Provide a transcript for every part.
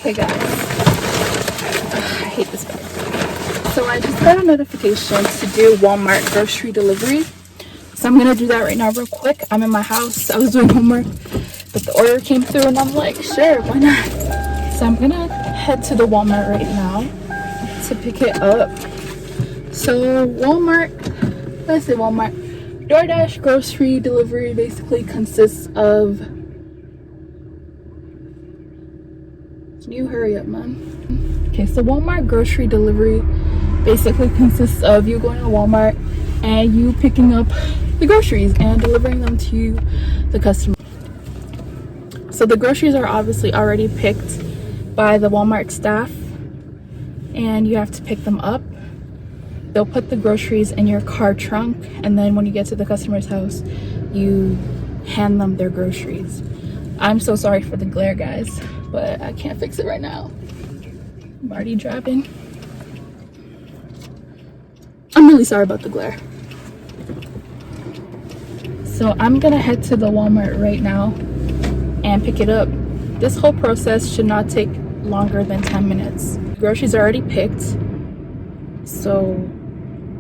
Okay guys, I hate this bag. So I just got a notification to do Walmart grocery delivery. So I'm gonna do that right now real quick. I'm in my house. I was doing homework, but the order came through and I'm like, sure, why not? So I'm gonna head to the Walmart right now to pick it up. So Walmart, let's say Walmart, DoorDash grocery delivery basically consists of, can you hurry up, man? Okay, so Walmart grocery delivery basically consists of you going to Walmart and you picking up the groceries and delivering them to the customer. So the groceries are obviously already picked by the Walmart staff and you have to pick them up. They'll put the groceries in your car trunk, and then when you get to the customer's house, you hand them their groceries. I'm so sorry for the glare, guys, but I can't fix it right now. I'm already driving. I'm really sorry about the glare. So I'm gonna head to the Walmart right now and pick it up. This whole process should not take longer than 10 minutes. The groceries are already picked, so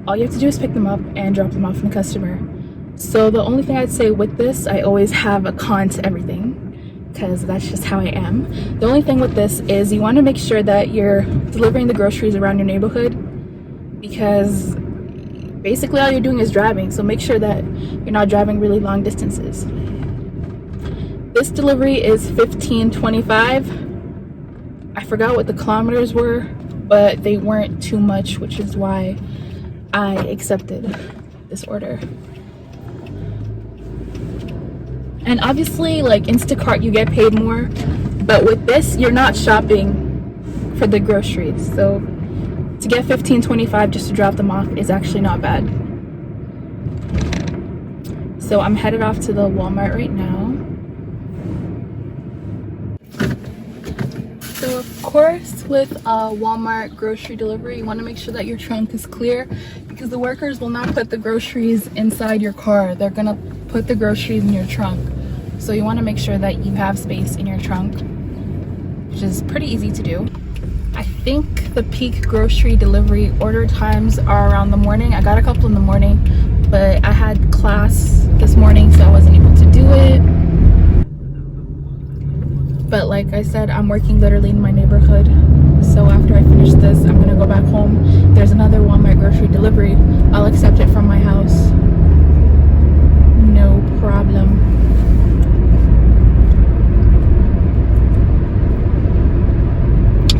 all you have to do is pick them up and drop them off in the customer. So the only thing I'd say with this, I always have a con to everything because that's just how I am. The only thing with this is you want to make sure that you're delivering the groceries around your neighborhood, because basically all you're doing is driving. So make sure that you're not driving really long distances. This delivery is $15.25. I forgot what the kilometers were, but they weren't too much, which is why I accepted this order. And obviously, like Instacart, you get paid more, but with this, you're not shopping for the groceries. So to get $15.25 just to drop them off is actually not bad. So I'm headed off to the Walmart right now. So of course, with Walmart grocery delivery, you want to make sure that your trunk is clear, because the workers will not put the groceries inside your car. They're gonna put the groceries in your trunk. So you want to make sure that you have space in your trunk, which is pretty easy to do. I think the peak grocery delivery order times are around the morning. I got a couple in the morning, but I had class this morning, so I wasn't able to do it. But like I said, I'm working literally in my neighborhood. So after I finish this, I'm gonna go back home. There's another Walmart grocery delivery. I'll accept it from my house. No problem.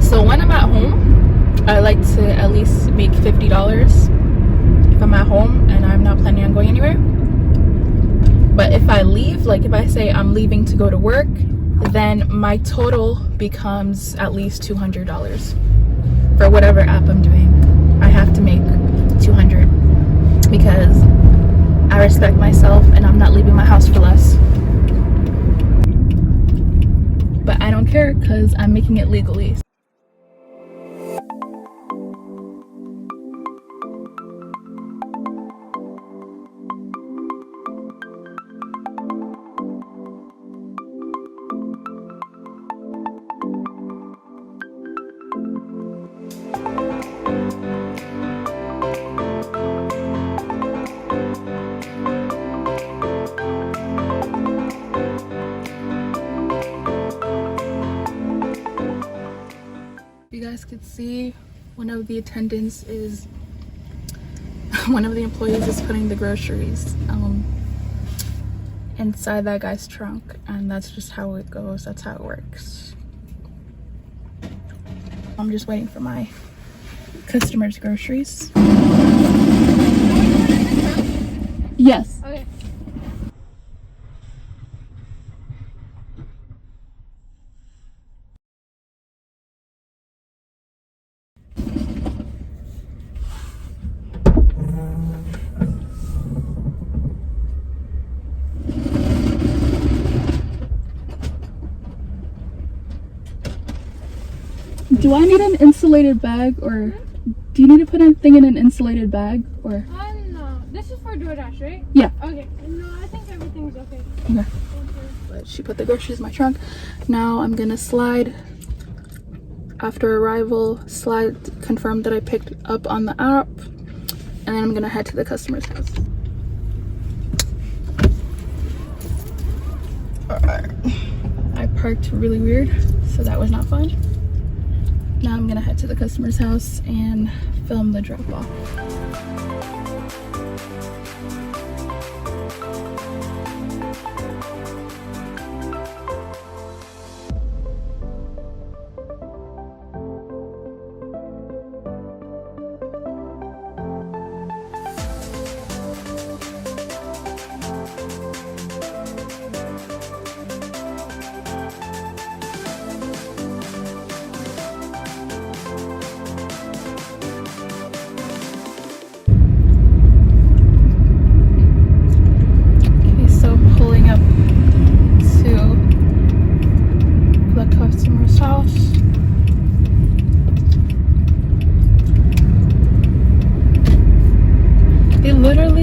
So when I'm at home, I like to at least make $50 if I'm at home and I'm not planning on going anywhere. But if I leave, like if I say I'm leaving to go to work, then my total becomes at least $200 for whatever app I'm doing. I have to make $200 because I respect myself and I'm not leaving my house for less. But I don't care because I'm making it legally. You guys could see one of the attendants is, one of the employees is putting the groceries inside that guy's trunk, and that's just how it goes. That's how it works. I'm just waiting for my customers' groceries. Yes. Okay. Do I need an insulated bag, or do you need to put anything in an insulated bag, or? No. This is for DoorDash, right? Yeah. Okay. No, I think everything's okay. Okay. But she put the groceries in my trunk. Now I'm gonna slide after arrival, slide confirmed that I picked up on the app, and then I'm gonna head to the customer's house. Alright, I parked really weird, so that was not fun. Now I'm gonna head to the customer's house and film the drop off.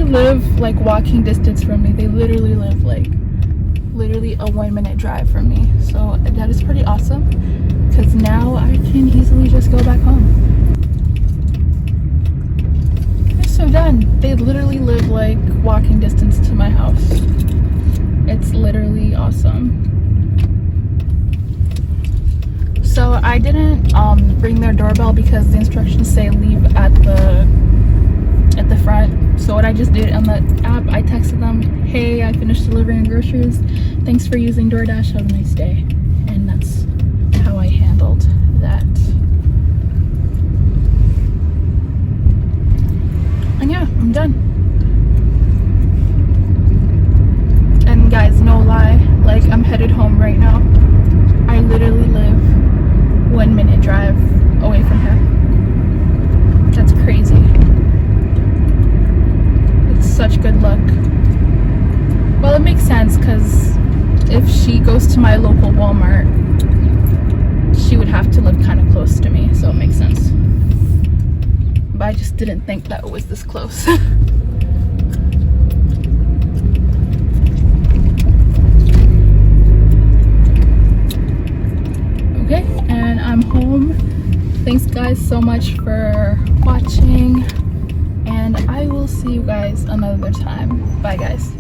Live like walking distance from me. They literally live like literally a 1-minute drive from me, so that is pretty awesome because now I can easily just go back home. It's so done. They literally live like walking distance to my house. It's literally awesome. So I didn't ring their doorbell because the instructions say leave at the front. So what I just did on the app, I texted them, hey, I finished delivering groceries, thanks for using DoorDash, have a nice day. And that's how I handled that. And yeah, I'm done. And guys, no lie, like I'm headed home right now. I literally live 1-minute drive away from here. That's crazy. Such good luck. Well, it makes sense because if she goes to my local Walmart, she would have to live kind of close to me, so it makes sense. But I just didn't think that it was this close. Okay, and I'm home. Thanks guys so much for watching. And I will see you guys another time. Bye guys.